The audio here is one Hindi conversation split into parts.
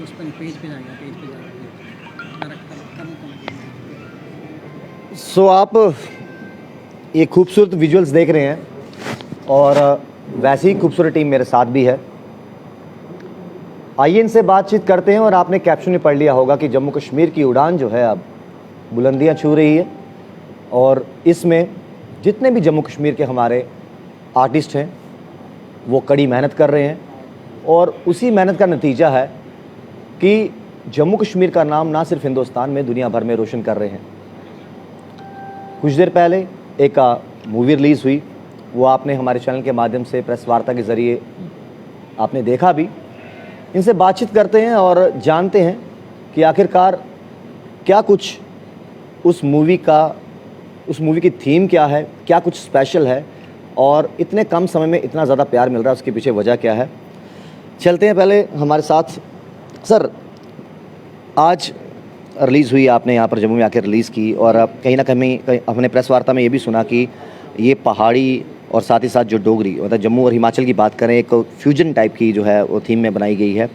उस पर पेज पे जाएगा, पेज पे जाएगा डायरेक्टर सो आप ये खूबसूरत विजुअल्स देख रहे हैं और वैसी ही खूबसूरत टीम मेरे साथ भी है। आइए इनसे बातचीत करते हैं। और आपने कैप्शन में पढ़ लिया होगा कि जम्मू कश्मीर की उड़ान जो है अब बुलंदियां छू रही है और इसमें जितने भी जम्मू कश्मीर के हमारे आर्टिस्ट हैं वो कड़ी मेहनत कर रहे हैं और उसी मेहनत का नतीजा है कि जम्मू कश्मीर का नाम ना सिर्फ हिंदुस्तान में दुनिया भर में रोशन कर रहे हैं। कुछ देर पहले एक मूवी रिलीज़ हुई, वो आपने हमारे चैनल के माध्यम से प्रेस वार्ता के ज़रिए आपने देखा भी। इनसे बातचीत करते हैं और जानते हैं कि आखिरकार क्या कुछ उस मूवी की थीम क्या है, क्या कुछ स्पेशल है और इतने कम समय में इतना ज़्यादा प्यार मिल रहा है, उसके पीछे वजह क्या है। चलते हैं पहले हमारे साथ। सर, आज रिलीज़ हुई, आपने यहाँ पर जम्मू में आकर रिलीज़ की और कहीं ना कहीं हमने प्रेस वार्ता में ये भी सुना कि ये पहाड़ी और साथ ही साथ जो डोगरी मतलब जम्मू और हिमाचल की बात करें, एक फ्यूजन टाइप की जो है वो थीम में बनाई गई है।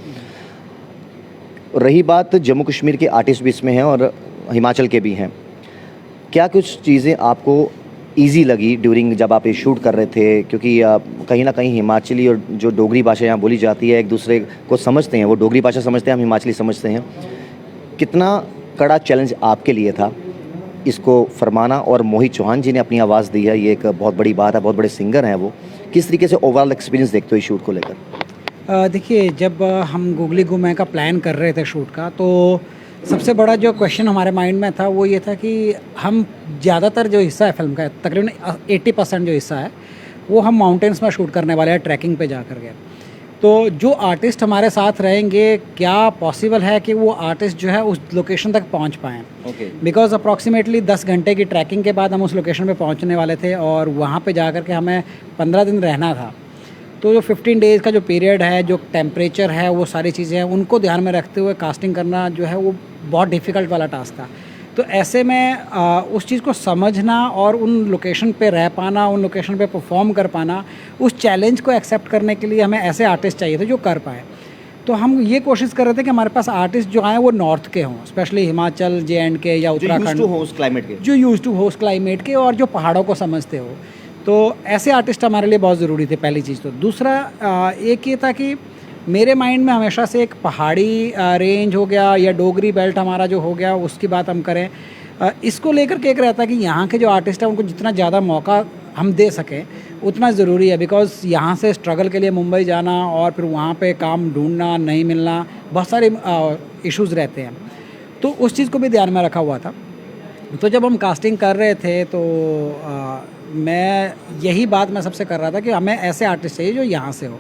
रही बात जम्मू कश्मीर के आर्टिस्ट भी इसमें हैं और हिमाचल के भी हैं, क्या कुछ चीज़ें आपको ईजी लगी ड्यूरिंग जब आप ये शूट कर रहे थे? क्योंकि कहीं ना कहीं हिमाचली और जो डोगरी भाषा यहाँ बोली जाती है एक दूसरे को समझते हैं, वो डोगरी भाषा समझते हैं, हम हिमाचली समझते हैं। कितना कड़ा चैलेंज आपके लिए था इसको फरमाना? और मोहित चौहान जी ने अपनी आवाज़ दी है, ये एक बहुत बड़ी बात है, बहुत बड़े सिंगर हैं वो। किस तरीके से ओवरऑल एक्सपीरियंस देखते हो इस शूट को लेकर? देखिए, जब हम गुगली गुमै का प्लान कर रहे थे शूट का, तो सबसे बड़ा जो क्वेश्चन हमारे माइंड में था वो ये था कि हम ज़्यादातर जो हिस्सा है फिल्म का, तकरीबन 80% जो हिस्सा है वो हम माउंटेन्स में शूट करने वाले हैं, ट्रैकिंग पे जा कर के। तो जो आर्टिस्ट हमारे साथ रहेंगे, क्या पॉसिबल है कि वो आर्टिस्ट जो है उस लोकेशन तक पहुंच पाएँ? बिकॉज अप्रॉक्सीमेटली 10 घंटे की ट्रैकिंग के बाद हम उस लोकेशन पे पहुंचने वाले थे और वहाँ पे जा कर के हमें 15 दिन रहना था। तो जो 15 डेज़ का जो पीरियड है, जो टेम्परेचर है, वो सारी चीज़ें हैं, उनको ध्यान में रखते हुए कास्टिंग करना जो है वो बहुत डिफ़िकल्ट वाला टास्क था। तो ऐसे में उस चीज़ को समझना और उन लोकेशन पे रह पाना, उन लोकेशन पे परफॉर्म कर पाना, उस चैलेंज को एक्सेप्ट करने के लिए हमें ऐसे आर्टिस्ट चाहिए थे जो कर पाए। तो हम ये कोशिश कर रहे थे कि हमारे पास आर्टिस्ट जो आए वो नॉर्थ के हों, स्पेशली हिमाचल, JNK या उत्तराखंड, जो यूज़ टू होस्ट क्लाइमेट के और जो पहाड़ों को समझते हो। तो ऐसे आर्टिस्ट हमारे लिए बहुत ज़रूरी थे, पहली चीज़। तो दूसरा एक ये था कि मेरे माइंड में हमेशा से एक पहाड़ी रेंज हो गया या डोगरी बेल्ट हमारा जो हो गया, उसकी बात हम करें, इसको लेकर के एक रहता है कि यहाँ के जो आर्टिस्ट हैं उनको जितना ज़्यादा मौका हम दे सकें उतना ज़रूरी है। बिकॉज़ यहाँ से स्ट्रगल के लिए मुंबई जाना और फिर वहाँ पे काम ढूंढना, नहीं मिलना, बहुत सारे इश्यूज़ रहते हैं। तो उस चीज़ को भी ध्यान में रखा हुआ था। तो जब हम कास्टिंग कर रहे थे तो मैं यही बात मैं सबसे कर रहा था कि हमें ऐसे आर्टिस्ट चाहिए जो यहाँ से हो।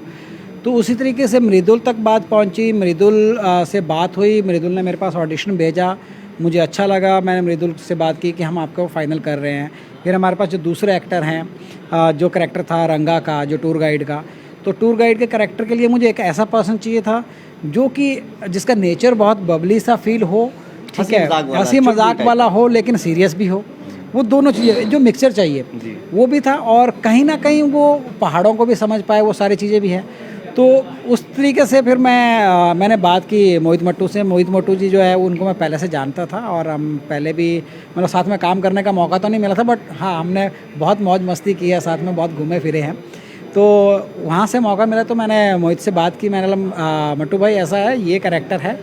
तो उसी तरीके से मृदुल तक बात पहुँची, मृदुल से बात हुई, मृदुल ने मेरे पास ऑडिशन भेजा, मुझे अच्छा लगा, मैंने मृदुल से बात की कि हम आपको फाइनल कर रहे हैं। फिर हमारे पास जो दूसरे एक्टर हैं, जो करैक्टर था रंगा का, जो टूर गाइड का, तो टूर गाइड के करैक्टर के लिए मुझे एक ऐसा पर्सन चाहिए था जो कि जिसका नेचर बहुत बबली सा फील हो, ठीक है, हंसी मजाक वाला हो लेकिन सीरियस भी हो। वो दोनों चीज़ें जो मिक्सचर चाहिए वो भी था और कहीं ना कहीं वो पहाड़ों को भी समझ पाए, वो सारी चीज़ें भी हैं। तो उस तरीके से फिर मैंने बात की मोहित मट्टू से। मोहित मट्टू जी जो है उनको मैं पहले से जानता था और हम पहले भी मतलब साथ में काम करने का मौका तो नहीं मिला था, बट हाँ हमने बहुत मौज मस्ती की है, साथ में बहुत घूमे फिरे हैं। तो वहाँ से मौका मिला तो मैंने मोहित से बात की, मैंने बोला मट्टू भाई ऐसा है, ये कैरेक्टर है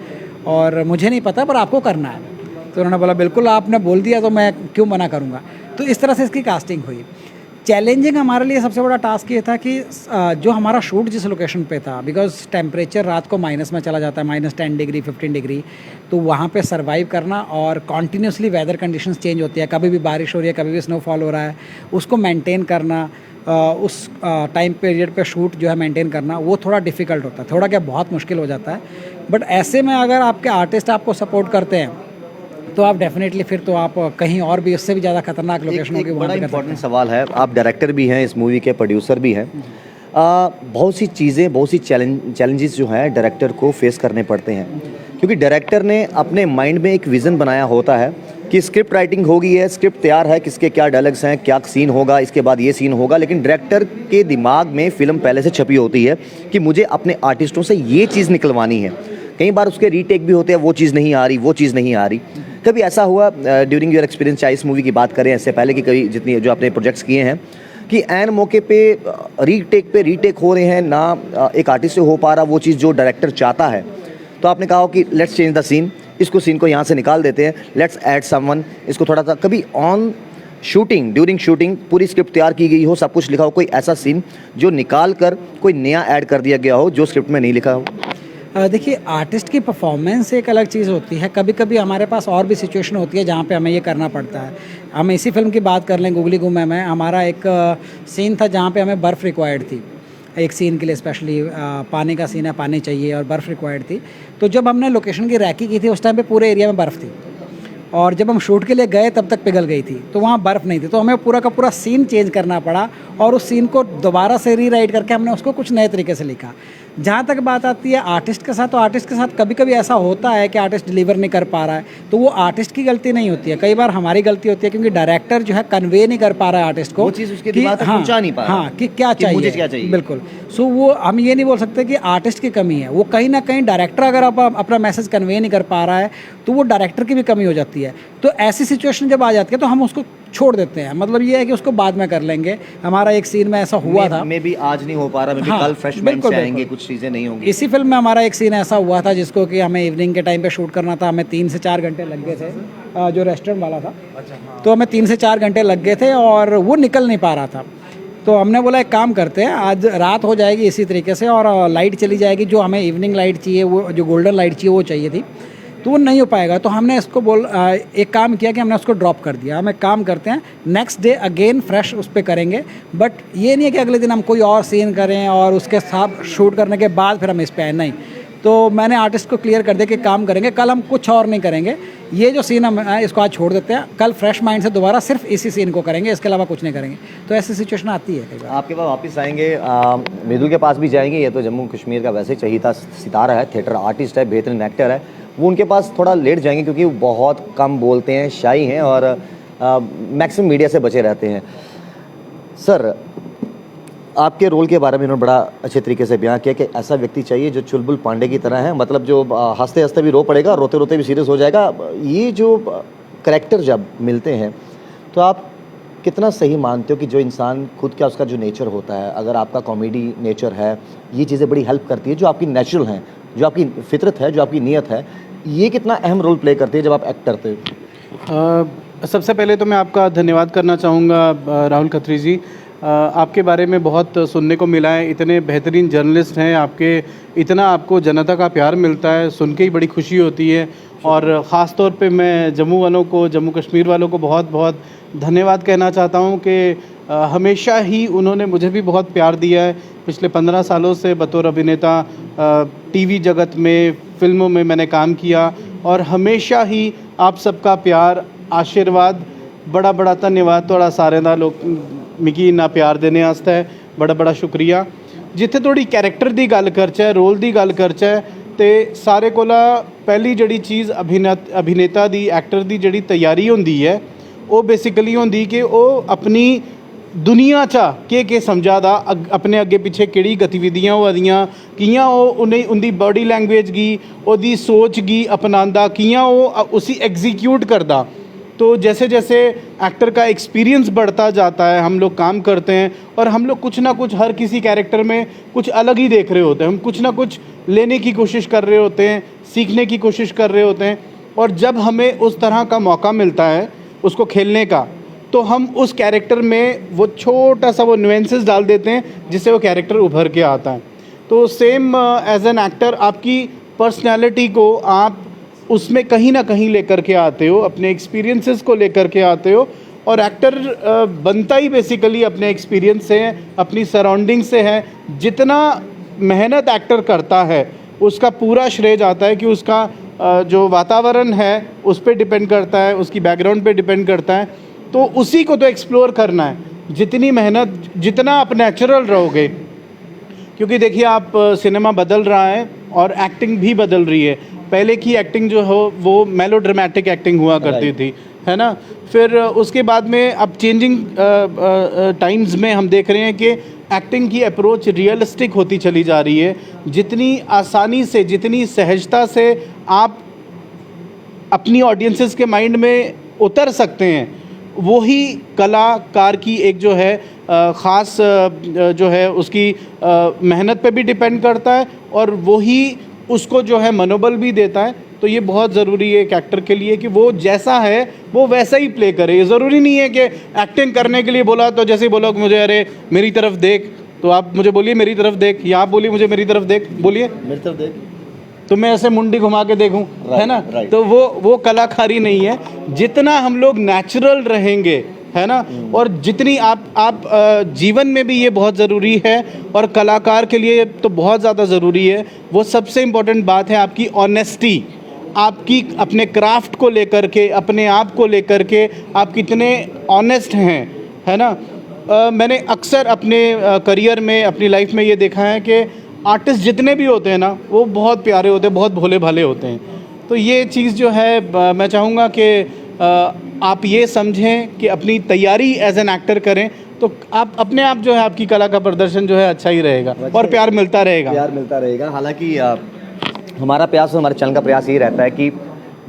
और मुझे नहीं पता पर आपको करना है। तो उन्होंने बोला बिल्कुल, आपने बोल दिया तो मैं क्यों मना करूँगा। तो इस तरह से इसकी कास्टिंग हुई। चैलेंजिंग हमारे लिए सबसे बड़ा टास्क ये था कि जो हमारा शूट जिस लोकेशन पे था, बिकॉज टेम्परेचर रात को माइनस में चला जाता है, -10 डिग्री 15 डिग्री, तो वहाँ पे सरवाइव करना और कॉन्टीन्यूसली वेदर कंडीशंस चेंज होती है, कभी भी बारिश हो रही है, कभी भी स्नोफॉल हो रहा है, उसको मेंटेन करना, उस टाइम पीरियड पे शूट जो है मेंटेन करना, वो थोड़ा डिफ़िकल्ट होता है, थोड़ा क्या बहुत मुश्किल हो जाता है। बट ऐसे में अगर आपके आर्टिस्ट आपको सपोर्ट करते हैं तो आप डेफिनेटली फिर तो आप कहीं और भी उससे भी ज़्यादा खतरनाक लोकेशनों की बड़ा इंपॉर्टेंट सवाल है, आप डायरेक्टर भी हैं, इस मूवी के प्रोड्यूसर भी हैं। बहुत सी चीज़ें, बहुत सी चैलेंजेस जो हैं डायरेक्टर को फेस करने पड़ते हैं, क्योंकि डायरेक्टर ने अपने माइंड में एक विज़न बनाया होता है कि स्क्रिप्ट राइटिंग हो गई है, स्क्रिप्ट तैयार है, किसके क्या डायलॉग्स हैं, क्या सीन होगा, इसके बाद ये सीन होगा, लेकिन डायरेक्टर के दिमाग में फ़िल्म पहले से छपी होती है कि मुझे अपने आर्टिस्टों से ये चीज़ निकलवानी है। कई बार उसके रीटेक भी होते हैं, वो चीज़ नहीं आ रही, वो चीज़ नहीं आ रही। कभी ऐसा हुआ ड्यूरिंग योर एक्सपीरियंस, चाहे इस मूवी की बात करें इससे पहले कि कभी जितनी जो आपने प्रोजेक्ट्स किए हैं, कि एन मौके पे रीटेक हो रहे हैं ना, एक आर्टिस्ट से हो पा रहा वो चीज़ जो डायरेक्टर चाहता है, तो आपने कहा हो कि लेट्स चेंज द सीन, इसको सीन को यहाँ से निकाल देते हैं, लेट्स ऐड समवन, इसको थोड़ा सा। कभी ऑन शूटिंग, ड्यूरिंग शूटिंग पूरी स्क्रिप्ट तैयार की गई हो, सब कुछ लिखा हो, कोई ऐसा सीन जो निकाल कर कोई नया ऐड कर दिया गया हो जो स्क्रिप्ट में नहीं लिखा हो? देखिए, आर्टिस्ट की परफॉर्मेंस एक अलग चीज़ होती है। कभी कभी हमारे पास और भी सिचुएशन होती है जहाँ पे हमें ये करना पड़ता है। हम इसी फिल्म की बात कर लें, गुगली गुम में हमारा एक सीन था जहाँ पे हमें बर्फ़ रिक्वायर्ड थी, एक सीन के लिए स्पेशली। पानी का सीन है, पानी चाहिए और बर्फ़ रिक्वायर्ड थी। तो जब हमने लोकेशन की रैकी की थी, उस टाइम पे पूरे एरिया में बर्फ़ थी, और जब हम शूट के लिए गए तब तक पिघल गई थी, तो वहाँ बर्फ़ नहीं थी। तो हमें पूरा का पूरा सीन चेंज करना पड़ा, और उस सीन को दोबारा से रीराइट करके हमने उसको कुछ नए तरीके से लिखा। जहाँ तक बात आती है आर्टिस्ट के साथ, तो आर्टिस्ट के साथ कभी कभी ऐसा होता है कि आर्टिस्ट डिलीवर नहीं कर पा रहा है, तो वो आर्टिस्ट की गलती नहीं होती है, कई बार हमारी गलती होती है, क्योंकि डायरेक्टर जो है कन्वे नहीं कर पा रहा है आर्टिस्ट को वो चीज़ उसके दिमाग तक पहुंचा नहीं पा रहा। हाँ, कि क्या चाहिए, मुझे क्या चाहिए। बिल्कुल। सो वो हम ये नहीं बोल सकते कि आर्टिस्ट की कमी है, वो कहीं ना कहीं डायरेक्टर अगर अपना मैसेज कन्वे नहीं कर पा रहा है, तो वो डायरेक्टर की भी कमी हो जाती है। तो ऐसी सिचुएशन जब आ जाती है तो हम उसको छोड़ देते हैं, मतलब ये है कि उसको बाद में कर लेंगे। हमारा एक सीन में ऐसा हुआ था, मैं भी आज नहीं हो पा रहा, मैं भी हाँ, कल फ्रेश माइंड से आएंगे, कुछ चीज़ें नहीं होंगी। इसी फिल्म में हमारा एक सीन ऐसा हुआ था जिसको कि हमें इवनिंग के टाइम पे शूट करना था, हमें 3 से 4 घंटे लग गए थे, जो रेस्टोरेंट वाला था। तो हमें 3 से 4 घंटे लग गए थे और वो निकल नहीं पा रहा था। तो हमने बोला एक काम करते हैं, आज रात हो जाएगी इसी तरीके से, और लाइट चली जाएगी, जो हमें इवनिंग लाइट चाहिए, वो जो गोल्डन लाइट चाहिए वो चाहिए थी, तो वो नहीं हो पाएगा। तो हमने इसको एक काम किया कि हमने उसको ड्रॉप कर दिया। हम एक काम करते हैं, नेक्स्ट डे अगेन फ्रेश उस पर करेंगे, बट ये नहीं है कि अगले दिन हम कोई और सीन करें और उसके साथ शूट करने के बाद फिर हम इस पर आए, नहीं। तो मैंने आर्टिस्ट को क्लियर कर दिया कि काम करेंगे, कल हम कुछ और नहीं करेंगे, ये जो सीन हम इसको आज छोड़ देते हैं, कल फ्रेश माइंड से दोबारा सिर्फ इसी सीन को करेंगे, इसके अलावा कुछ नहीं करेंगे। तो ऐसी सिचुएशन आती है कई बार। आपके पास वापस आएंगे, मृदुल के पास भी जाएंगे। ये तो जम्मू कश्मीर का वैसे चहीता सितारा है, थिएटर आर्टिस्ट है, बेहतरीन एक्टर है। वो उनके पास थोड़ा लेट जाएंगे क्योंकि वो बहुत कम बोलते हैं, शाई हैं और मैक्सिमम मीडिया से बचे रहते हैं। सर, आपके रोल के बारे में इन्होंने बड़ा अच्छे तरीके से बयान किया कि ऐसा व्यक्ति चाहिए जो चुलबुल पांडे की तरह है, मतलब जो हंसते हंसते भी रो पड़ेगा, रोते रोते भी सीरियस हो जाएगा। ये जो करैक्टर जब मिलते हैं तो आप कितना सही मानते हो कि जो इंसान खुद का उसका जो नेचर होता है, अगर आपका कॉमेडी नेचर है, ये चीज़ें बड़ी हेल्प करती है, जो आपकी नेचुरल हैं, जो आपकी फितरत है, जो आपकी नीयत है, ये कितना अहम रोल प्ले करती है जब आप एक्ट करते हो? सबसे पहले तो मैं आपका धन्यवाद करना चाहूँगा राहुल खत्री जी। आपके बारे में बहुत सुनने को मिला है, इतने बेहतरीन जर्नलिस्ट हैं आपके, इतना आपको जनता का प्यार मिलता है, सुन के ही बड़ी खुशी होती है। और ख़ास तौर पे मैं जम्मू वालों को, जम्मू कश्मीर वालों को बहुत बहुत धन्यवाद कहना चाहता हूँ कि हमेशा ही उन्होंने मुझे भी बहुत प्यार दिया है। पिछले 15 सालों से बतौर अभिनेता टीवी जगत में, फिल्मों में मैंने काम किया, और हमेशा ही आप सबका प्यार, आशीर्वाद, बड़ा बड़ा धन्यवाद थोड़ा सारे दा लोग मिगी इन्ना प्यार देने आस्तै, बड़ा बड़ा शुक्रिया। जिथे थोड़ी कैरेक्टर दी गल करचै, रोल दी गल करचै, ते सारे कोला पहली जड़ी चीज़ अभिनेता दी, एक्टर दी जड़ी तैयारी होंदी है, वो बेसिकली होंदी कि वो अपनी दुनिया चा के समझा दा, अपने अगे पिछे केड़ी गतिविधियां होआ दियां, कियां वो उन्हें उनकी बॉडी लैंग्वेज गी, उहदी सोच गी अपनांदा, कियां वो उसी एग्जीक्यूट करदा। तो जैसे जैसे एक्टर का एक्सपीरियंस बढ़ता जाता है, हम लोग काम करते हैं और हम लोग कुछ ना कुछ हर किसी कैरेक्टर में कुछ अलग ही देख रहे होते हैं, हम कुछ ना कुछ लेने की कोशिश कर रहे होते हैं, सीखने की कोशिश कर रहे होते हैं। और जब हमें उस तरह का मौका मिलता है उसको खेलने का, तो हम उस कैरेक्टर में वो छोटा सा वो नुएंसेस डाल देते हैं जिससे वो कैरेक्टर उभर के आता है। तो सेम एज एन एक्टर आपकी पर्सनैलिटी को आप उसमें कहीं ना कहीं लेकर के आते हो, अपने एक्सपीरियंसेस को लेकर के आते हो। और एक्टर बनता ही बेसिकली अपने एक्सपीरियंस से है, अपनी सराउंडिंग से है। जितना मेहनत एक्टर करता है उसका पूरा श्रेय जाता है कि उसका जो वातावरण है उस पर डिपेंड करता है, उसकी बैकग्राउंड पे डिपेंड करता है। तो उसी को तो एक्सप्लोर करना है। जितनी मेहनत, जितना आप नेचुरल रहोगे, क्योंकि देखिए आप सिनेमा बदल रहा है और एक्टिंग भी बदल रही है। पहले की एक्टिंग जो हो वो मेलोड्रामेटिक एक्टिंग हुआ करती थी, है ना। फिर उसके बाद में अब चेंजिंग टाइम्स में हम देख रहे हैं कि एक्टिंग की अप्रोच रियलिस्टिक होती चली जा रही है। जितनी आसानी से, जितनी सहजता से आप अपनी ऑडियंसेस के माइंड में उतर सकते हैं, वही कलाकार की एक जो है ख़ास जो है उसकी मेहनत पे भी डिपेंड करता है और वही उसको जो है मनोबल भी देता है। तो ये बहुत ज़रूरी है एक एक्टर के लिए कि वो जैसा है वो वैसा ही प्ले करे। ये ज़रूरी नहीं है कि एक्टिंग करने के लिए बोला तो जैसे ही बोला कि मुझे अरे मेरी तरफ देख, तो आप मुझे बोलिए मेरी तरफ देख, या आप बोलिए मुझे मेरी तरफ देख, बोलिए मेरी तरफ देख, तो मैं ऐसे मुंडी घुमा के देखूं, है ना। right. तो वो कलाकारी नहीं है। जितना हम लोग नेचुरल रहेंगे, है ना, और जितनी आप जीवन में भी ये बहुत ज़रूरी है और कलाकार के लिए तो बहुत ज़्यादा ज़रूरी है। वो सबसे इम्पोर्टेंट बात है आपकी ऑनेस्टी, आपकी अपने क्राफ्ट को लेकर के, अपने आप को लेकर के आप कितने ऑनेस्ट हैं, है ना। मैंने अक्सर अपने करियर में, अपनी लाइफ में ये देखा है कि आर्टिस्ट जितने भी होते हैं ना वो बहुत प्यारे होते हैं, बहुत भोले भाले होते हैं। तो ये चीज़ जो है मैं चाहूँगा कि आप ये समझें कि अपनी तैयारी एज एन एक्टर करें तो आप अपने आप जो है आपकी कला का प्रदर्शन जो है अच्छा ही रहेगा और प्यार मिलता रहेगा। प्यार मिलता रहेगा। हालांकि हमारा प्रयास और हमारे चैनल का प्रयास ये रहता है कि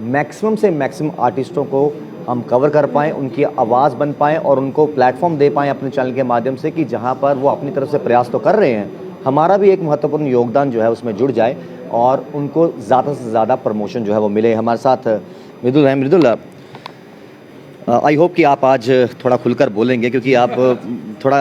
मैक्सिमम से मैक्सिमम आर्टिस्टों को हम कवर कर पाएँ, उनकी आवाज़ बन पाएँ और उनको प्लेटफॉर्म दे पाएँ अपने चैनल के माध्यम से कि जहाँ पर वो अपनी तरफ से प्रयास तो कर रहे हैं, हमारा भी एक महत्वपूर्ण योगदान जो है उसमें जुड़ जाए और उनको ज़्यादा से ज़्यादा प्रमोशन जो है वो मिले। हमारे साथ मृदुल हैं। मृदुल, आई होप कि आप आज थोड़ा खुलकर बोलेंगे क्योंकि आप थोड़ा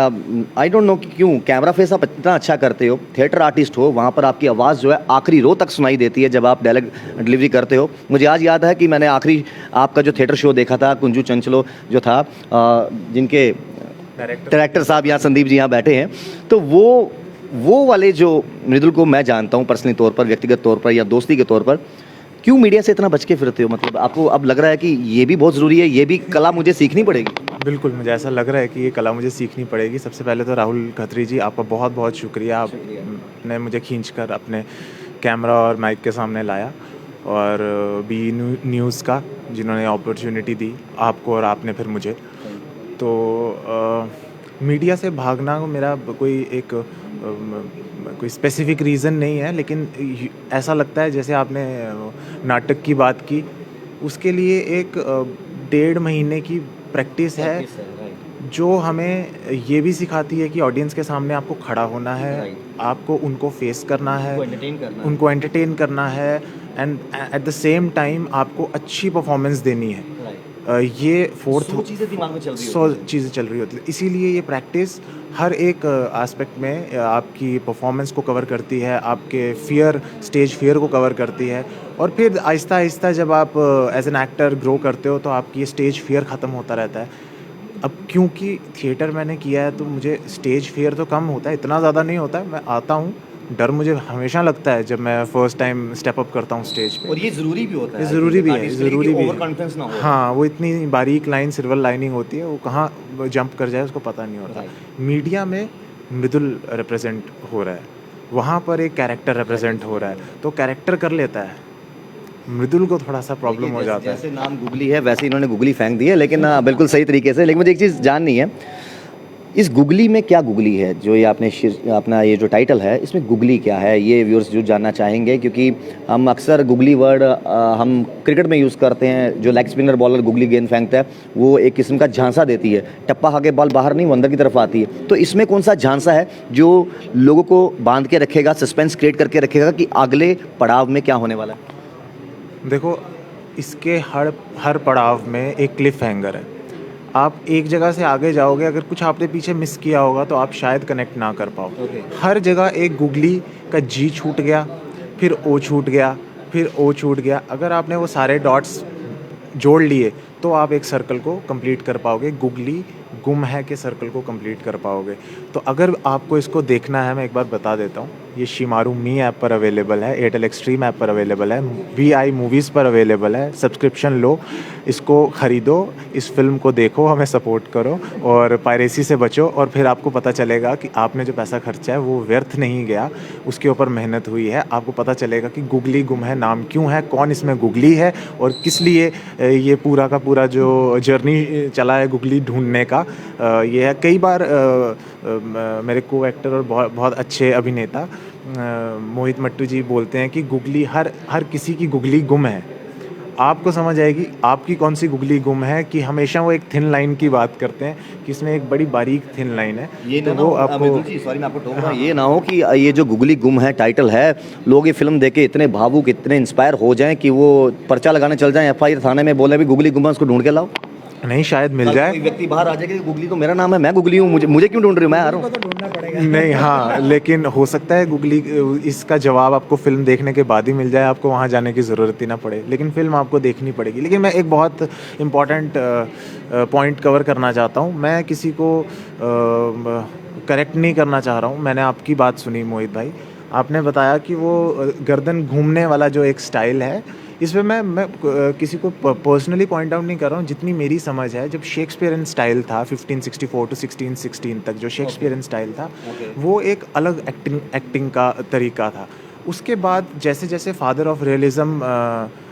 आई डोंट नो क्यों कैमरा फेस आप इतना अच्छा करते हो, थिएटर आर्टिस्ट हो, वहाँ पर आपकी आवाज़ जो है आखिरी रो तक सुनाई देती है जब आप डायलॉग डिलीवरी करते हो। मुझे आज याद है कि मैंने आखिरी आपका जो थिएटर शो देखा था, कुंजू चंचलो जो था, जिनके डायरेक्टर साहब यहाँ संदीप जी यहाँ बैठे हैं, तो वो वाले जो मृदुल को मैं जानता हूँ पर्सनली तौर पर, व्यक्तिगत तौर पर या दोस्ती के तौर पर, क्यों मीडिया से इतना बच के फिरते हो? मतलब आपको अब लग रहा है कि ये भी बहुत ज़रूरी है, ये भी कला मुझे सीखनी पड़ेगी? बिल्कुल, मुझे ऐसा लग रहा है कि ये कला मुझे सीखनी पड़ेगी। सबसे पहले तो राहुल खत्री जी, आपका बहुत बहुत शुक्रिया। आपने मुझे खींचकर अपने कैमरा और माइक के सामने लाया, और बी न्यूज़ का जिन्होंने अपॉर्चुनिटी दी आपको और आपने फिर मुझे। तो मीडिया से भागना मेरा कोई स्पेसिफिक रीज़न नहीं है, लेकिन ऐसा लगता है जैसे आपने नाटक की बात की, उसके लिए एक 1.5 महीने की प्रैक्टिस है जो हमें ये भी सिखाती है कि ऑडियंस के सामने आपको खड़ा होना है, आपको उनको फेस करना है, उनको एंटरटेन करना है, and at the same time आपको अच्छी परफॉर्मेंस देनी है। ये 100 चीज़ें चल रही होती है। इसीलिए ये प्रैक्टिस हर एक एस्पेक्ट में आपकी परफॉर्मेंस को कवर करती है, आपके स्टेज फियर को कवर करती है, और फिर आहिस्ता आहिस्ता जब आप एज एन एक्टर ग्रो करते हो तो आपकी स्टेज फियर ख़त्म होता रहता है। अब क्योंकि थिएटर मैंने किया है तो मुझे स्टेज फियर तो कम होता है, इतना ज़्यादा नहीं होता है। मैं आता हूँ, डर मुझे हमेशा लगता है जब मैं फर्स्ट टाइम स्टेप अप करता हूँ स्टेज पे, और ये ज़रूरी भी होता है। ये ज़रूरी भी है, ज़रूरी भी ओवर कॉन्फिडेंस ना हो। हाँ, वो इतनी बारीक लाइन, सिल्वर लाइनिंग होती है, वो कहाँ जंप कर जाए उसको पता नहीं होता। मीडिया में मृदुल रिप्रेजेंट हो रहा है, वहाँ पर एक कैरेक्टर रिप्रेजेंट हो रहा है, तो कैरेक्टर कर लेता है। मृदुल को थोड़ा सा प्रॉब्लम हो जाता है। जैसे नाम गुगली है वैसे इन्होंने गुगली फेंक दी है, लेकिन बिल्कुल सही तरीके से। लेकिन मुझे एक चीज़ जाननी है, इस गुगली में क्या गुगली है जो ये आपने अपना ये जो टाइटल है, इसमें गुगली क्या है, ये व्यूअर्स जो जानना चाहेंगे। क्योंकि हम अक्सर गुगली वर्ड हम क्रिकेट में यूज़ करते हैं। जो लेग स्पिनर बॉलर गुगली गेंद फेंकता है वो एक किस्म का झांसा देती है, टप्पा खा के बॉल बाहर नहीं, वो अंदर की तरफ आती है। तो इसमें कौन सा झांसा है जो लोगों को बांध के रखेगा, सस्पेंस क्रिएट करके रखेगा कि अगले पड़ाव में क्या होने वाला है? देखो, इसके हर पड़ाव में एक क्लिफ हैंगर है। आप एक जगह से आगे जाओगे, अगर कुछ आपने पीछे मिस किया होगा तो आप शायद कनेक्ट ना कर पाओ। हर जगह एक गुगली का जी छूट गया, फिर ओ छूट गया, फिर ओ छूट गया। अगर आपने वो सारे डॉट्स जोड़ लिए तो आप एक सर्कल को कंप्लीट कर पाओगे, गुगली गुम है के सर्कल को कंप्लीट कर पाओगे। तो अगर आपको इसको देखना है, मैं एक बार बता देता हूँ। ये शिमारू मी ऐप पर अवेलेबल है, एयरटेल एक्सट्रीम ऐप पर अवेलेबल है, VI मूवीज़ पर अवेलेबल है। सब्सक्रिप्शन लो, इसको ख़रीदो, इस फिल्म को देखो, हमें सपोर्ट करो और पायरेसी से बचो, और फिर आपको पता चलेगा कि आपने जो पैसा खर्चा है वो व्यर्थ नहीं गया, उसके ऊपर मेहनत हुई है। आपको पता चलेगा कि गुगली गुम है नाम क्यों है, कौन इसमें गुगली है और किस लिए ये पूरा का पूरा जो जर्नी चला है गुगली ढूंढने का, ये है। कई बार मेरे को एक्टर और बहुत अच्छे अभिनेता मोहित मट्टू जी बोलते हैं कि गुगली हर किसी की गुगली गुम है। आपको समझ आएगी आपकी कौन सी गुगली गुम है, कि हमेशा वो एक थिन लाइन की बात करते हैं कि इसमें एक बड़ी बारीक थिन लाइन है। ये तो ना वो हो, आपको मृदुल जी सॉरी मैं आपको टोक रहा हूँ, ये ना हो कि ये जो गुगली गुम है टाइटल है, लोग ये फिल्म देख के इतने भावुक, इतने इंस्पायर हो जाएं कि वो पर्चा लगाने चल जाएं, FIR थाने में बोले भी गुगली गुम है, उसको ढूंढ के लाओ। नहीं, शायद मिल कल जाए। कोई व्यक्ति बाहर आ जाएगा कि गुगली तो मेरा नाम है, मैं गुगली हूँ, मुझे क्यों ढूंढ रही हूँ, मैं आ रहा हूँ। तो ढूंढना पड़ेगा। नहीं, हाँ, लेकिन हो सकता है गुगली इसका जवाब आपको फिल्म देखने के बाद ही मिल जाए, आपको वहाँ जाने की ज़रूरत ही ना पड़े, लेकिन फिल्म आपको देखनी पड़ेगी। लेकिन मैं एक बहुत इम्पॉर्टेंट पॉइंट कवर करना चाहता हूँ। मैं किसी को करेक्ट नहीं करना चाह रहा हूँ। मैंने आपकी बात सुनी मोहित भाई, आपने बताया कि वो गर्दन घूमने वाला जो एक स्टाइल है, इस पे मैं किसी को पर्सनली पॉइंट आउट नहीं कर रहा हूँ। जितनी मेरी समझ है, जब शेक्सपियरन स्टाइल था 1564 टू 1616 तक, जो शेक्सपियरन स्टाइल था वो एक अलग एक्टिंग का तरीका था। उसके बाद जैसे जैसे फादर ऑफ रियलिज़म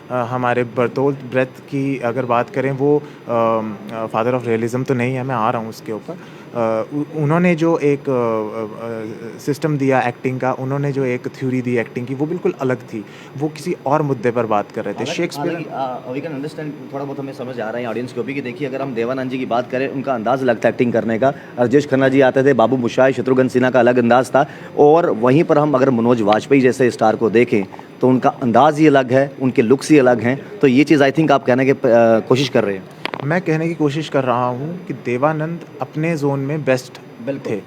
हमारे बर्तोल्ट ब्रेथ की अगर बात करें, वो फादर ऑफ रियलिज़म तो नहीं है, मैं आ रहा हूँ उसके ऊपर। उन्होंने जो एक सिस्टम दिया एक्टिंग का, उन्होंने जो एक थ्योरी दी एक्टिंग की, वो बिल्कुल अलग थी। वो किसी और मुद्दे पर बात कर रहे थे। शेक्सपियर वी कैन अंडरस्टैंड, थोड़ा बहुत हमें समझ आ रहा है ऑडियंस को भी, कि देखिए अगर हम देवानंद जी की बात करें, उनका अंदाज अलग था एक्टिंग करने का। राजेश खन्ना जी आते थे, बाबू मोशाय, शत्रुघ्न सिन्हा का अलग अंदाज था, और वहीं पर हम अगर मनोज वाजपेयी जैसे स्टार को देखें तो उनका अंदाज ही अलग है, उनके लुक्स ही अलग हैं। तो ये चीज़ आई थिंक आप कहने की कोशिश कर रहे हैं। मैं कहने की कोशिश कर रहा हूँ कि देवानंद अपने जोन में बेस्ट थे।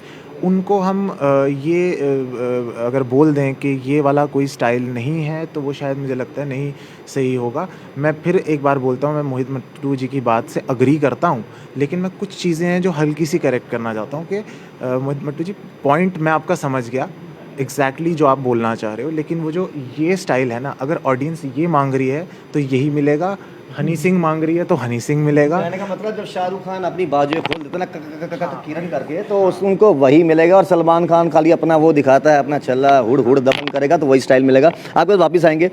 उनको हम अगर बोल दें कि ये वाला कोई स्टाइल नहीं है, तो वो शायद मुझे लगता है नहीं सही होगा। मैं फिर एक बार बोलता हूँ, मैं मोहित मट्टू जी की बात से अग्री करता हूँ, लेकिन मैं कुछ चीज़ें हैं जो हल्की सी करेक्ट करना चाहता हूँ कि मोहित मट्टू जी, पॉइंट मैं आपका समझ गया एग्जैक्टली जो आप बोलना चाह रहे हो, लेकिन वो जो ये स्टाइल है ना, अगर ऑडियंस ये मांग रही है तो यही मिलेगा। हनी सिंह मांग रही है तो हनी सिंह मिलेगा। कहने का मतलब जब शाहरुख खान अपनी बाजुएं खोल देता ना किरण करके, तो उनको वही मिलेगा, और सलमान खान खाली अपना वो दिखाता है, अपना छल्ला हुड़ हुड़ दफन करेगा, तो वही स्टाइल मिलेगा। आपके पास वापस आएंगे।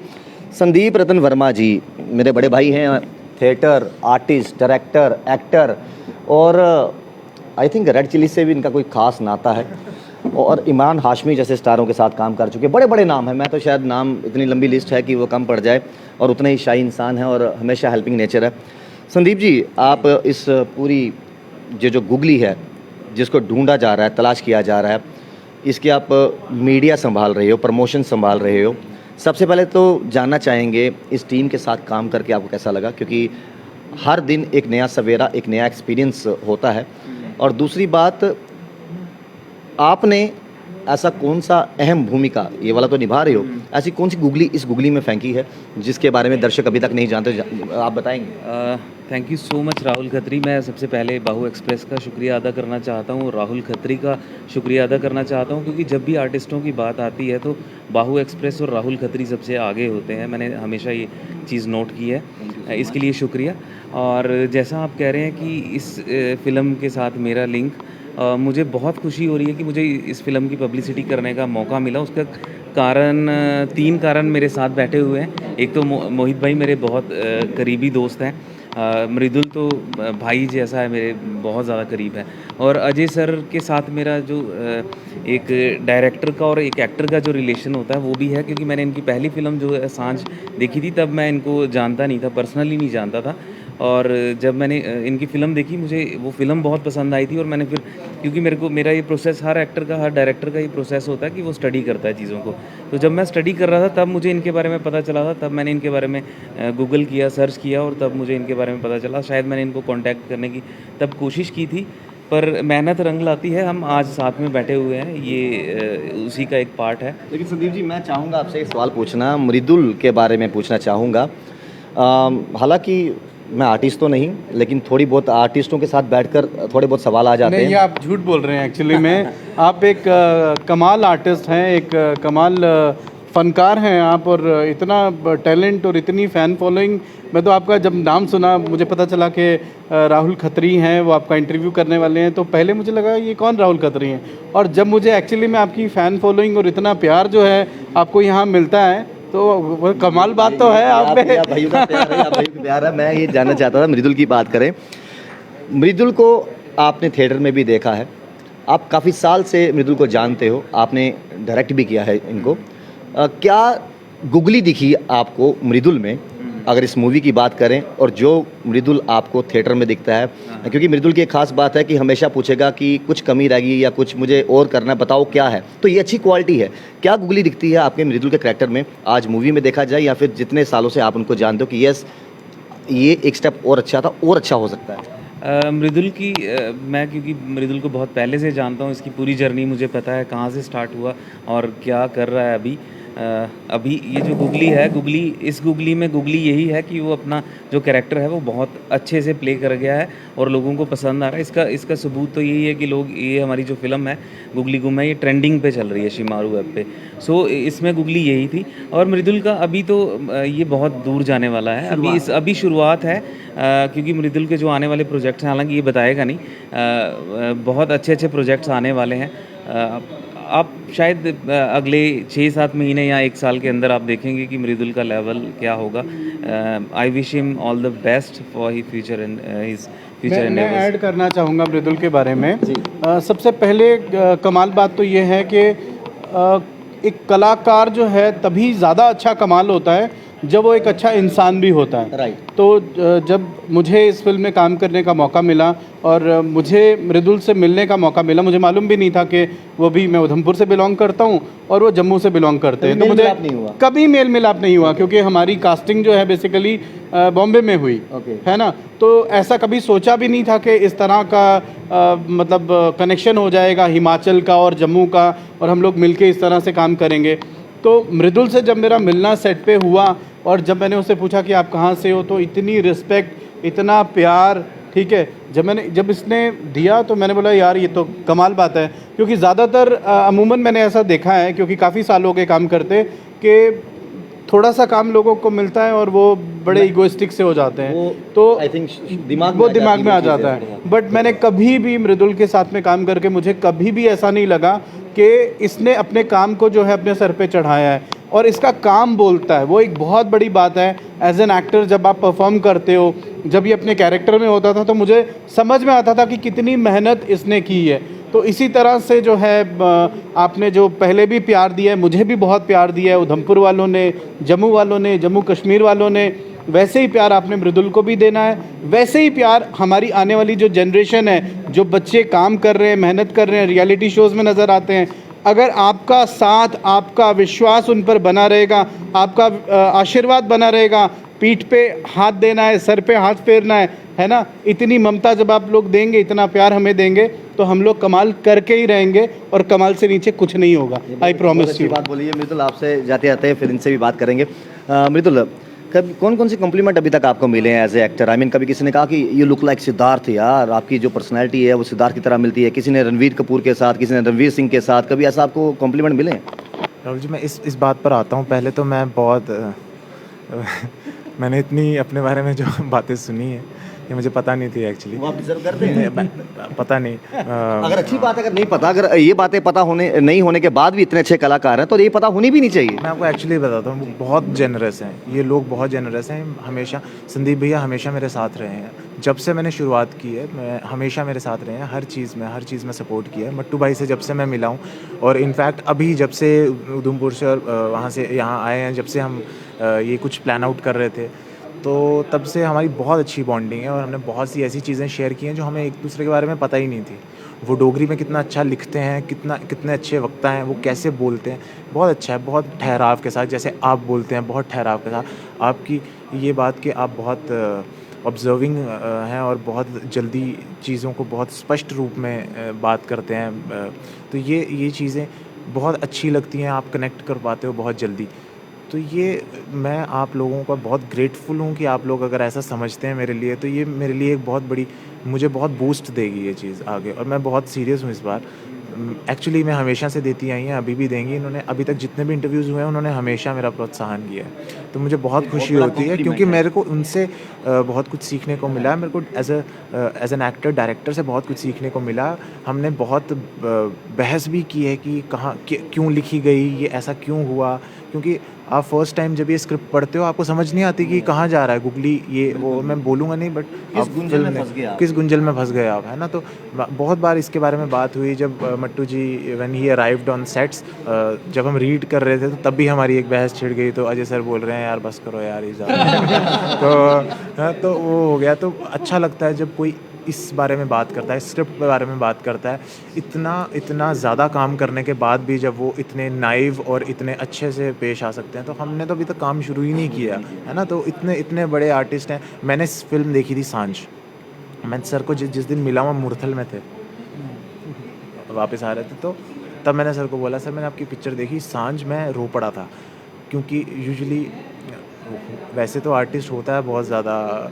संदीप रतन वर्मा जी मेरे बड़े भाई हैं, थिएटर आर्टिस्ट, डायरेक्टर, एक्टर, और आई थिंक रेड चिली से भी इनका कोई खास नाता है, और इमरान हाशमी जैसे स्टारों के साथ काम कर चुके, बड़े बड़े नाम हैं। मैं तो शायद नाम, इतनी लंबी लिस्ट है कि वो कम पड़ जाए, और उतने ही शाही इंसान हैं और हमेशा हेल्पिंग नेचर है। संदीप जी, आप इस पूरी जो गुगली है, जिसको ढूंढा जा रहा है, तलाश किया जा रहा है, इसके आप मीडिया संभाल रहे हो, प्रमोशन संभाल रहे हो। सबसे पहले तो जानना चाहेंगे इस टीम के साथ काम करके आपको कैसा लगा, क्योंकि हर दिन एक नया सवेरा, एक नया एक्सपीरियंस होता है। और दूसरी बात, आपने ऐसा कौन सा अहम भूमिका, ये वाला तो निभा रहे हो, ऐसी कौन सी गुगली इस गुगली में फेंकी है जिसके बारे में दर्शक अभी तक नहीं जानते, आप बताएंगे? Thank you so much Rahul Khatri. मैं सबसे पहले बाहू एक्सप्रेस का शुक्रिया अदा करना चाहता हूँ, राहुल खत्री का शुक्रिया अदा करना चाहता हूँ, क्योंकि जब भी आर्टिस्टों की बात आती है तो बाहू एक्सप्रेस और राहुल खत्री सबसे आगे होते हैं। मैंने हमेशा ये चीज़ नोट की है, इसके लिए शुक्रिया। और जैसा आप कह रहे हैं कि इस फिल्म के साथ मेरा लिंक, मुझे बहुत खुशी हो रही है कि मुझे इस फिल्म की पब्लिसिटी करने का मौका मिला। उसका कारण, 3 कारण मेरे साथ बैठे हुए हैं। एक तो मोहित भाई मेरे बहुत करीबी दोस्त हैं, मृदुल तो भाई जैसा है, मेरे बहुत ज़्यादा करीब है, और अजय सर के साथ मेरा जो एक डायरेक्टर का और एक एक्टर का जो रिलेशन होता है वो भी है, क्योंकि मैंने इनकी पहली फ़िल्म जो है सांझ देखी थी, तब मैं इनको जानता नहीं था, पर्सनली नहीं जानता था, और जब मैंने इनकी फ़िल्म देखी, मुझे वो फ़िल्म बहुत पसंद आई थी। और मैंने फिर, क्योंकि मेरा ये प्रोसेस, हर एक्टर का, हर डायरेक्टर का ये प्रोसेस होता है कि वो स्टडी करता है चीज़ों को, तो जब मैं स्टडी कर रहा था तब मुझे इनके बारे में पता चला था, तब मैंने इनके बारे में गूगल किया, सर्च किया, और तब मुझे इनके बारे में पता चला। शायद मैंने इनको कॉन्टैक्ट करने की तब कोशिश की थी, पर मेहनत रंग लाती है। हम आज साथ में बैठे हुए हैं, ये उसी का एक पार्ट है। लेकिन संदीप जी, मैं चाहूँगा आपसे एक सवाल पूछना, मृदुल के बारे में पूछना चाहूँगा। हालांकि मैं आर्टिस्ट तो नहीं, लेकिन थोड़ी बहुत आर्टिस्टों के साथ बैठकर थोड़े बहुत सवाल आ जाते नहीं, हैं। ये आप झूठ बोल रहे हैं एक्चुअली में। आप एक कमाल आर्टिस्ट हैं, एक कमाल फनकार हैं आप, और इतना टैलेंट और इतनी फ़ैन फॉलोइंग। मैं तो आपका जब नाम सुना, मुझे पता चला कि राहुल खत्री हैं, वो आपका इंटरव्यू करने वाले हैं, तो पहले मुझे लगा ये कौन राहुल खत्री हैं। और जब मुझे एक्चुअली में आपकी फ़ैन फॉलोइंग और इतना प्यार जो है आपको यहाँ मिलता है, तो वो कमाल बात तो है आप में। आप भाइयों का प्यार है, आप भाइयों का प्यार है। मैं ये जानना चाहता था, मृदुल की बात करें। मृदुल को आपने थिएटर में भी देखा है, आप काफ़ी साल से मृदुल को जानते हो, आपने डायरेक्ट भी किया है इनको। क्या गुगली दिखी आपको मृदुल में, अगर इस मूवी की बात करें, और जो मृदुल आपको थिएटर में दिखता है? क्योंकि मृदुल की एक खास बात है कि हमेशा पूछेगा कि कुछ कमी रह गई या कुछ मुझे और करना है, बताओ क्या है। तो ये अच्छी क्वालिटी है। क्या गुगली दिखती है आपके मृदुल के करैक्टर में, आज मूवी में देखा जाए, या फिर जितने सालों से आप उनको जानते हो कि यस ये एक स्टेप और अच्छा था, और अच्छा हो सकता है? मृदुल की मैं क्योंकि मृदुल को बहुत पहले से जानता हूँ, इसकी पूरी जर्नी मुझे पता है, कहाँ से स्टार्ट हुआ और क्या कर रहा है अभी। अभी ये जो गुगली है, इस गुगली में गुगली यही है कि वो अपना जो कैरेक्टर है वो बहुत अच्छे से प्ले कर गया है और लोगों को पसंद आ रहा है। इसका सबूत तो यही है कि लोग, ये हमारी जो फिल्म है गुगली गुम है, ये ट्रेंडिंग पे चल रही है शिमारू ऐप पे। सो इसमें गुगली यही थी। और मृदुल का अभी तो ये बहुत दूर जाने वाला है, अभी शुरुआत है, क्योंकि मृदुल के जो आने वाले प्रोजेक्ट्स हैं, हालांकि ये बताएगा नहीं, बहुत अच्छे अच्छे प्रोजेक्ट्स आने वाले हैं। आप शायद अगले 6-7 महीने या 1 साल के अंदर आप देखेंगे कि मृदुल का लेवल क्या होगा। I wish him all the best for he future and his future मैं एंडेवर्स। ऐड करना चाहूँगा मृदुल के बारे में। सबसे पहले कमाल बात तो ये है कि एक कलाकार जो है तभी ज़्यादा अच्छा कमाल होता है जब वो एक अच्छा इंसान भी होता है। राइट। तो जब मुझे इस फिल्म में काम करने का मौका मिला और मुझे मृदुल से मिलने का मौका मिला, मुझे मालूम भी नहीं था कि वो भी, मैं उधमपुर से बिलोंग करता हूँ और वो जम्मू से बिलोंग करते हैं, तो मुझे कभी मेल मिलाप नहीं हुआ, क्योंकि हमारी कास्टिंग जो है बेसिकली बॉम्बे में हुई, है ना। तो ऐसा कभी सोचा भी नहीं था कि इस तरह का मतलब कनेक्शन हो जाएगा हिमाचल का और जम्मू का, और हम लोग मिलके इस तरह से काम करेंगे। तो मृदुल से जब मेरा मिलना सेट पे हुआ और जब मैंने उससे पूछा कि आप कहाँ से हो, तो इतनी रिस्पेक्ट, इतना प्यार, ठीक है। जब इसने दिया तो मैंने बोला यार ये तो कमाल बात है, क्योंकि ज़्यादातर अमूमन मैंने ऐसा देखा है, क्योंकि काफ़ी साल हो गए काम करते, कि थोड़ा सा काम लोगों को मिलता है और वो बड़े इगोइस्टिक से हो जाते हैं, तो आई थिंक दिमाग में आ जाता है। बट मैंने कभी भी मृदुल के साथ में काम करके मुझे कभी भी ऐसा नहीं लगा कि इसने अपने काम को जो है अपने सर पे चढ़ाया है, और इसका काम बोलता है, वो एक बहुत बड़ी बात है। एज एन एक्टर जब आप परफॉर्म करते हो, जब ये अपने कैरेक्टर में होता था, तो मुझे समझ में आता था कि कितनी मेहनत इसने की है। तो इसी तरह से जो है आपने जो पहले भी प्यार दिया है, मुझे भी बहुत प्यार दिया है, उधमपुर वालों ने, जम्मू वालों ने, जम्मू कश्मीर वालों ने, वैसे ही प्यार आपने मृदुल को भी देना है। वैसे ही प्यार हमारी आने वाली जो जनरेशन है, जो बच्चे काम कर रहे हैं, मेहनत कर रहे हैं, रियलिटी शोज़ में नज़र आते हैं, अगर आपका साथ, आपका विश्वास उन पर बना रहेगा, आपका आशीर्वाद बना रहेगा, पीठ पे हाथ देना है, सर पे हाथ फेरना है ना, इतनी ममता जब आप लोग देंगे, इतना प्यार हमें देंगे, तो हम लोग कमाल करके ही रहेंगे, और कमाल से नीचे कुछ नहीं होगा। I promise you. बात बोलिए मृदुल, आपसे जाते जाते फिर इनसे भी बात करेंगे। मृदुल, कभी कौन कौन से कॉम्प्लीमेंट अभी तक आपको मिले हैं as a actor? I mean, कभी किसी ने कहा कि यू लुक लाइक सिद्धार्थ, यार आपकी जो पर्सनैलिटी है वो सिद्धार्थ की तरह मिलती है? किसी ने रणवीर कपूर के साथ, किसी ने रणवीर सिंह के साथ, कभी ऐसा आपको कॉम्प्लीमेंट मिले हैं? राहुल जी, मैं इस बात पर आता हूँ। पहले तो मैं बहुत मैंने इतनी अपने बारे में जो बातें सुनी है, ये मुझे पता नहीं थी एक्चुअली। वो आप डिजर्व करते हैं? पता नहीं। अगर अच्छी बात है, अगर नहीं पता, अगर ये बातें पता नहीं होने के बाद भी इतने अच्छे कलाकार हैं, तो ये पता होनी भी नहीं चाहिए। मैं आपको एक्चुअली बताता हूँ, बहुत जेनरस हैं ये लोग, बहुत जेनरस हैं। हमेशा संदीप भैया हमेशा मेरे साथ रहे हैं, जब से मैंने शुरुआत की है, मैं हमेशा मेरे साथ रहे हैं, हर चीज़ में सपोर्ट किया है। मट्टू भाई से जब से मैं मिला हूँ, और इनफैक्ट अभी जब से उधमपुर से और वहाँ से यहाँ आए हैं, जब से हम ये कुछ प्लान आउट कर रहे थे, तो तब से हमारी बहुत अच्छी बॉन्डिंग है, और हमने बहुत सी ऐसी चीज़ें शेयर की हैं जो हमें एक दूसरे के बारे में पता ही नहीं थी। वो डोगरी में कितना अच्छा लिखते हैं, कितने अच्छे वक्ता हैं, वो कैसे बोलते हैं, बहुत अच्छा है, बहुत ठहराव के साथ, जैसे आप बोलते हैं बहुत ठहराव के साथ। आपकी ये बात कि आप बहुत ऑब्जर्विंग हैं और बहुत जल्दी चीज़ों को बहुत स्पष्ट रूप में बात करते हैं, तो ये चीज़ें बहुत अच्छी लगती हैं, आप कनेक्ट कर पाते हो बहुत जल्दी। तो ये मैं आप लोगों का बहुत ग्रेटफुल हूँ कि आप लोग अगर ऐसा समझते हैं मेरे लिए, तो ये मेरे लिए एक बहुत बड़ी, मुझे बहुत बूस्ट देगी ये चीज़ आगे, और मैं बहुत सीरियस हूँ इस बार। एक्चुअली मैं हमेशा से देती आई हैं, अभी भी देंगी। इन्होंने अभी तक जितने भी इंटरव्यूज़ हुए हैं उन्होंने हमेशा मेरा प्रोत्साहन किया है, तो मुझे बहुत खुशी होती है, क्योंकि मेरे को उनसे बहुत कुछ सीखने को मिला है। मेरे को एज एन एक्टर डायरेक्टर से बहुत कुछ सीखने को मिला। हमने बहुत बहस भी की है कि क्यों लिखी गई, ये ऐसा क्यों हुआ, क्योंकि आप फर्स्ट टाइम जब ये स्क्रिप्ट पढ़ते हो आपको समझ नहीं आती कि कहाँ जा रहा है गुगली, ये वो मैं बोलूँगा नहीं, बट किस गुंजल में फंस गए आप? किस गुंजल में फंस गए आप, है ना। तो बहुत बार इसके बारे में बात हुई जब Mattu ji when he arrived on sets, जब हम रीड कर रहे थे तो तब भी हमारी एक बहस छिड़ गई। तो अजय सर बोल रहे हैं यार बस करो यार ये ज़्यादा तो वो हो गया। तो अच्छा लगता है जब कोई इस बारे में बात करता है, स्क्रिप्ट के बारे में बात करता है, इतना ज़्यादा काम करने के बाद भी जब वो इतने नाइव और इतने अच्छे से पेश आ सकते हैं। तो हमने तो अभी तक काम शुरू ही नहीं किया है ना, तो इतने बड़े आर्टिस्ट हैं। मैंने फिल्म देखी थी सांझ, मैं सर को जिस दिन मिला मैं मुरथल में थे, वापस आ रहे थे, तो तब मैंने सर को बोला सर मैंने आपकी पिक्चर देखी सांझ, मैं रो पड़ा था। क्योंकि यूजुअली वैसे तो आर्टिस्ट होता है बहुत ज़्यादा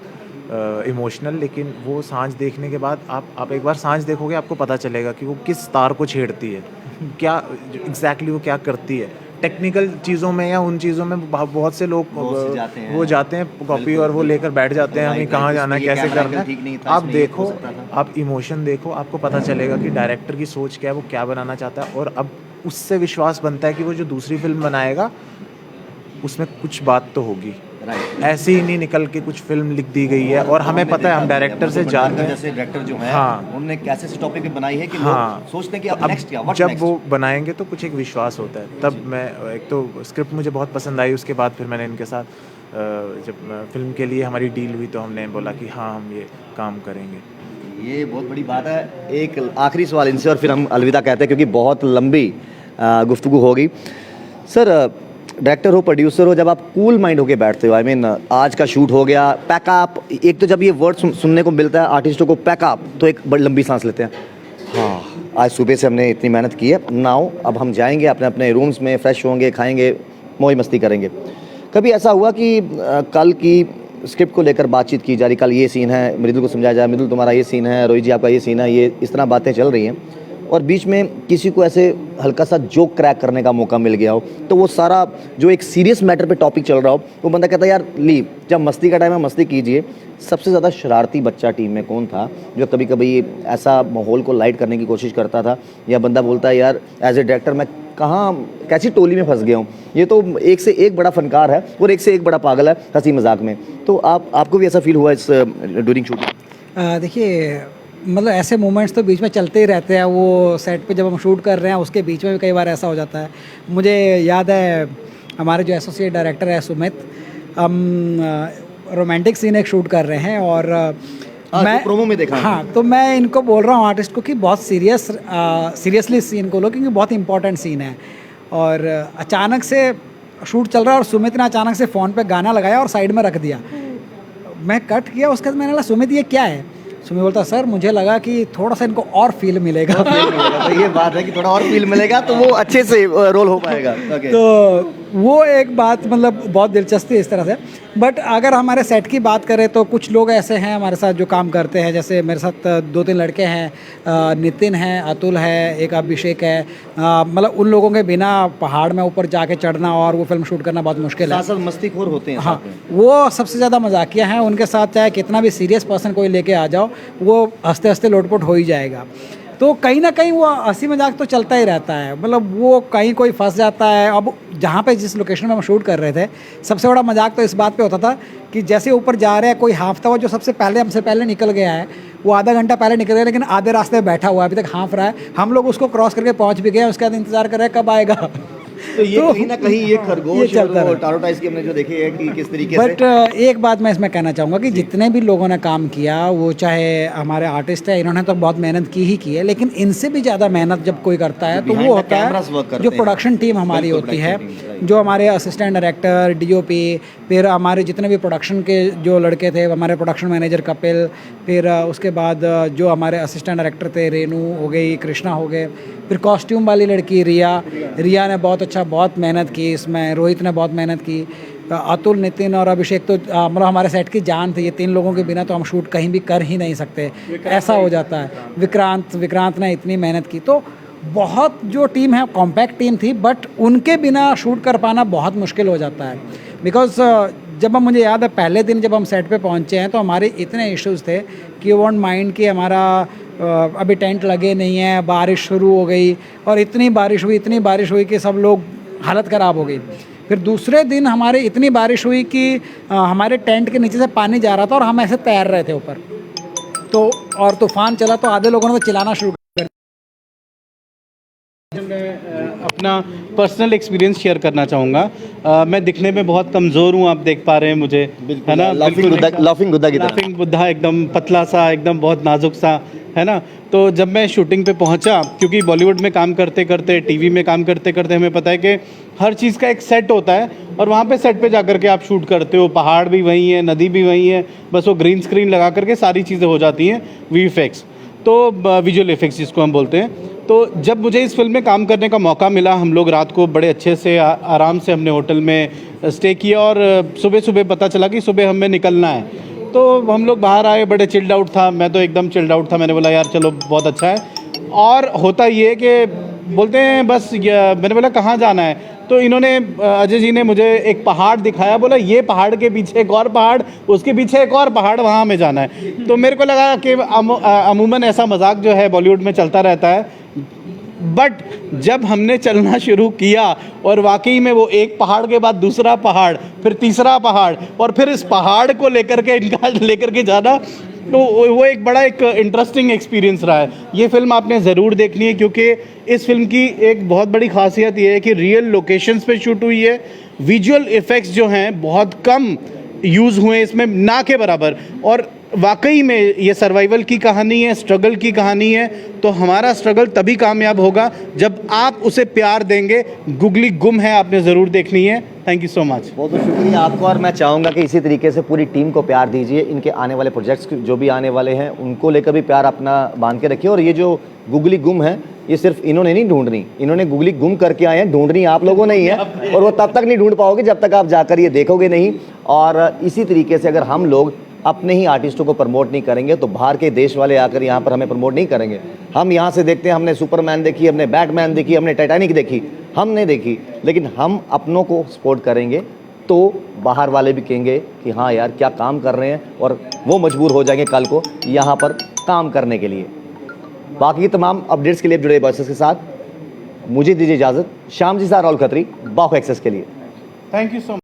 इमोशनल, लेकिन वो सांझ देखने के बाद आप एक बार सांझ देखोगे आपको पता चलेगा कि वो किस तार को छेड़ती है, क्या एग्जैक्टली वो क्या करती है। टेक्निकल चीज़ों में या उन चीज़ों में बहुत से लोग वो जाते हैं कॉपी और वो लेकर बैठ जाते हैं, हमें कहाँ जाना है, कैसे करना है। आप देखो, आप इमोशन देखो, आपको पता चलेगा कि डायरेक्टर की सोच क्या है, वो क्या बनाना चाहता है। और अब उससे विश्वास बनता है कि वो जो दूसरी फिल्म बनाएगा उसमें कुछ बात तो होगी, ऐसे ही नहीं निकल के कुछ फिल्म लिख दी गई है। और हमें पता है हम डायरेक्टर से जानते हैं, जैसे डायरेक्टर जो है हाँ, उन्होंने कैसे इस टॉपिक पे बनाई है कि हाँ, लोग सोचते हैं कि तो अब नेक्स्ट क्या, व्हाट जब नेक्स्ट। वो बनाएंगे तो कुछ एक विश्वास होता है। तब मैं एक तो स्क्रिप्ट मुझे बहुत पसंद आई, उसके बाद फिर मैंने इनके साथ जब फिल्म के लिए हमारी डील हुई तो हमने बोला कि हाँ हम ये काम करेंगे। ये बहुत बड़ी बात है। एक आखिरी सवाल इनसे और फिर हम अलविदा कहते हैं, क्योंकि बहुत लंबी गुफ्तगू होगी। सर, डायरेक्टर हो, प्रोड्यूसर हो, जब आप कूल माइंड होके बैठते हो, आई मीन आज का शूट हो गया, पैकअप, एक तो जब ये वर्ड सुनने को मिलता है आर्टिस्टों को पैकअप, तो एक बड़ी लंबी सांस लेते हैं, हाँ आज सुबह से हमने इतनी मेहनत की है, नाउ अब हम जाएंगे अपने अपने रूम्स में, फ्रेश होंगे, खाएंगे, मौज मस्ती करेंगे। कभी ऐसा हुआ कि कल की स्क्रिप्ट को लेकर बातचीत की जा रही, कल ये सीन है, मृदुल को समझाया जाए, मृदुल तुम्हारा ये सीन है, रोहित जी आपका ये सीन है, ये इस तरह बातें चल रही हैं, और बीच में किसी को ऐसे हल्का सा जोक क्रैक करने का मौका मिल गया हो, तो वो सारा जो एक सीरियस मैटर पे टॉपिक चल रहा हो, वो बंदा कहता है यार लीव, जब मस्ती का टाइम है मस्ती कीजिए। सबसे ज़्यादा शरारती बच्चा टीम में कौन था जो कभी कभी ऐसा माहौल को लाइट करने की कोशिश करता था, या बंदा बोलता है यार एज ए डायरेक्टर मैं कहाँ कैसी टोली में फंस गया हूँ, ये तो एक से एक बड़ा फनकार है और एक से एक बड़ा पागल है हंसी मजाक में। तो आपको भी ऐसा फील हुआ इस ड्यूरिंग शूटिंग? देखिए, मतलब ऐसे मोमेंट्स तो बीच में चलते ही रहते हैं। वो सेट पे जब हम शूट कर रहे हैं उसके बीच में भी कई बार ऐसा हो जाता है। मुझे याद है हमारे जो एसोसिएट डायरेक्टर है सुमित, हम रोमांटिक सीन एक शूट कर रहे हैं और मैं प्रोमो में देखा, हाँ, तो मैं इनको बोल रहा हूँ आर्टिस्ट को कि बहुत सीरियसली सीन को लो, क्योंकि बहुत इंपॉर्टेंट सीन है। और अचानक से शूट चल रहा है और सुमित ने अचानक से फ़ोन पे गाना लगाया और साइड में रख दिया। मैं कट किया, उसके बाद मैंने बोला सुमित ये क्या है? सुमित बोलता सर मुझे लगा कि थोड़ा सा इनको और फील मिलेगा। तो ये बात है कि थोड़ा और फील मिलेगा तो वो अच्छे से रोल हो पाएगा। तो वो एक बात मतलब बहुत दिलचस्पी है इस तरह से। बट अगर हमारे सेट की बात करें तो कुछ लोग ऐसे हैं हमारे साथ जो काम करते हैं, जैसे मेरे साथ 2-3 लड़के हैं, नितिन है, अतुल है, एक अभिषेक है। मतलब उन लोगों के बिना पहाड़ में ऊपर जाके चढ़ना और वो फिल्म शूट करना बहुत मुश्किल है। साथ मस्तीखोर होते हैं। हाँ, वो सबसे ज़्यादा मजाकिया हैं। उनके साथ चाहे कितना भी सीरियस पर्सन कोई लेके आ जाओ, वो हंसते हंसते लोटपोट हो ही जाएगा। तो कहीं ना कहीं वो हंसी मजाक तो चलता ही रहता है। मतलब वो कहीं कोई फंस जाता है। अब जहाँ पे जिस लोकेशन में हम शूट कर रहे थे, सबसे बड़ा मजाक तो इस बात पे होता था कि जैसे ऊपर जा रहे हैं, कोई हाँफता हुआ जो सबसे पहले हमसे पहले निकल गया है, वो आधा घंटा पहले निकल गया, लेकिन आधे रास्ते में बैठा हुआ है, अभी तक हाँफ रहा है। हम लोग उसको क्रॉस करके पहुँच भी गए, उसके बाद इंतजार कर रहे हैं कब आएगा। तो ये कहीं ना कहीं ये खरगोश और टारोटाइज की हमने जो देखे है कि किस तरीके से। बट एक बात मैं इसमें कहना चाहूँगा कि जितने भी लोगों ने काम किया, वो चाहे हमारे आर्टिस्ट है, इन्होंने तो बहुत मेहनत की ही की है, लेकिन इनसे भी ज़्यादा मेहनत जब कोई करता है तो वो होता है जो प्रोडक्शन टीम हमारी होती है, जो हमारे असिस्टेंट डायरेक्टर, डीओपी, फिर हमारे जितने भी प्रोडक्शन के जो लड़के थे, हमारे प्रोडक्शन मैनेजर कपिल, फिर उसके बाद जो हमारे असिस्टेंट डायरेक्टर थे, रेनू हो गई, कृष्णा हो गए, फिर कॉस्ट्यूम वाली लड़की रिया ने बहुत अच्छा, बहुत मेहनत की इसमें, रोहित ने बहुत मेहनत की, अतुल, नितिन और अभिषेक तो मतलब हमारे सेट की जान थी। ये 3 लोगों के बिना तो हम शूट कहीं भी कर ही नहीं सकते, ऐसा हो जाता है। विक्रांत ने इतनी मेहनत की, तो बहुत जो टीम है कॉम्पैक्ट टीम थी, बट उनके बिना शूट कर पाना बहुत मुश्किल हो जाता है। बिकॉज जब हम, मुझे याद है पहले दिन जब हम सेट पे पहुंचे हैं तो हमारे इतने इश्यूज थे कि यू वॉन्ट माइंड कि हमारा अभी टेंट लगे नहीं है, बारिश शुरू हो गई और इतनी बारिश हुई कि सब लोग हालत ख़राब हो गई। फिर दूसरे दिन हमारे इतनी बारिश हुई कि हमारे टेंट के नीचे से पानी जा रहा था और हम ऐसे तैर रहे थे ऊपर, तो और तूफान चला तो आधे लोगों ने तो चिल्लाना शुरू कर अपना पर्सनल एक्सपीरियंस शेयर करना चाहूँगा। मैं दिखने में बहुत कमज़ोर हूँ, आप देख पा रहे हैं मुझे, है ना? लाफिंग बुद्धा की तरह। लाफिंग बुद्धा, एकदम पतला सा, एकदम बहुत नाजुक सा, है ना? तो जब मैं शूटिंग पे पहुंचा, क्योंकि बॉलीवुड में काम करते करते, टीवी में काम करते करते हमें पता है कि हर चीज़ का एक सेट होता है और वहाँ पे सेट पे जा कर के आप शूट करते हो। पहाड़ भी वहीं है, नदी भी वहीं है, बस वो ग्रीन स्क्रीन लगा करके सारी चीज़ें हो जाती हैं, VFX, तो विजुअल इफेक्ट्स जिसको हम बोलते हैं। तो जब मुझे इस फिल्म में काम करने का मौका मिला, हम लोग रात को बड़े अच्छे से आराम से हमने होटल में स्टे किया और सुबह सुबह पता चला कि सुबह हमें निकलना है। तो हम लोग बाहर आए, बड़े चिल्ड आउट था, मैं तो एकदम चिल्ड आउट था। मैंने बोला यार चलो बहुत अच्छा है। और होता ये है कि बोलते हैं बस, मैंने बोला कहाँ जाना है, तो इन्होंने, अजय जी ने मुझे एक पहाड़ दिखाया, बोला ये पहाड़ के पीछे एक और पहाड़, उसके पीछे एक और पहाड़, वहाँ हमें जाना है। तो मेरे को लगा कि अमूमन ऐसा मजाक जो है बॉलीवुड में चलता रहता है, बट जब हमने चलना शुरू किया और वाकई में वो एक पहाड़ के बाद दूसरा पहाड़, फिर तीसरा पहाड़, और फिर इस पहाड़ को लेकर के जाना, तो वो एक बड़ा एक इंटरेस्टिंग एक्सपीरियंस रहा है। ये फिल्म आपने ज़रूर देखनी है, क्योंकि इस फिल्म की एक बहुत बड़ी खासियत ये है कि रियल लोकेशंस पे शूट हुई है। विजुअल इफ़ेक्ट्स जो हैं बहुत कम यूज़ हुए इसमें, ना के बराबर, और वाकई में ये सर्वाइवल की कहानी है, स्ट्रगल की कहानी है। तो हमारा स्ट्रगल तभी कामयाब होगा जब आप उसे प्यार देंगे। गुगली गुम है, आपने ज़रूर देखनी है। Thank you so much. बहुत बहुत शुक्रिया आपको, और मैं चाहूँगा कि इसी तरीके से पूरी टीम को प्यार दीजिए। इनके आने वाले प्रोजेक्ट्स जो भी आने वाले हैं उनको लेकर भी प्यार अपना बांध के रखिए। और ये जो गुगली गुम है, ये सिर्फ इन्होंने नहीं ढूंढनी, इन्होंने गुगली गुम करके आए हैं, ढूंढनी आप लोगों ने ही है। और वो तब तक नहीं ढूंढ पाओगे जब तक आप जाकर ये देखोगे नहीं। और इसी तरीके से अगर हम लोग अपने ही आर्टिस्टों को प्रमोट नहीं करेंगे तो बाहर के देश वाले आकर यहाँ पर हमें प्रमोट नहीं करेंगे। हम यहाँ से देखते हैं, हमने सुपरमैन देखी, हमने बैटमैन देखी, हमने टाइटैनिक देखी, हमने देखी, लेकिन हम अपनों को सपोर्ट करेंगे तो बाहर वाले भी कहेंगे कि हाँ यार क्या काम कर रहे हैं, और वो मजबूर हो जाएंगे कल को यहाँ पर काम करने के लिए। बाकी तमाम अपडेट्स के लिए जुड़े बॉयसेस के साथ मुझे दीजिए इजाज़त। श्याम जी साथ, राहुल खत्री, बाहु एक्सेस के लिए। Thank you so much.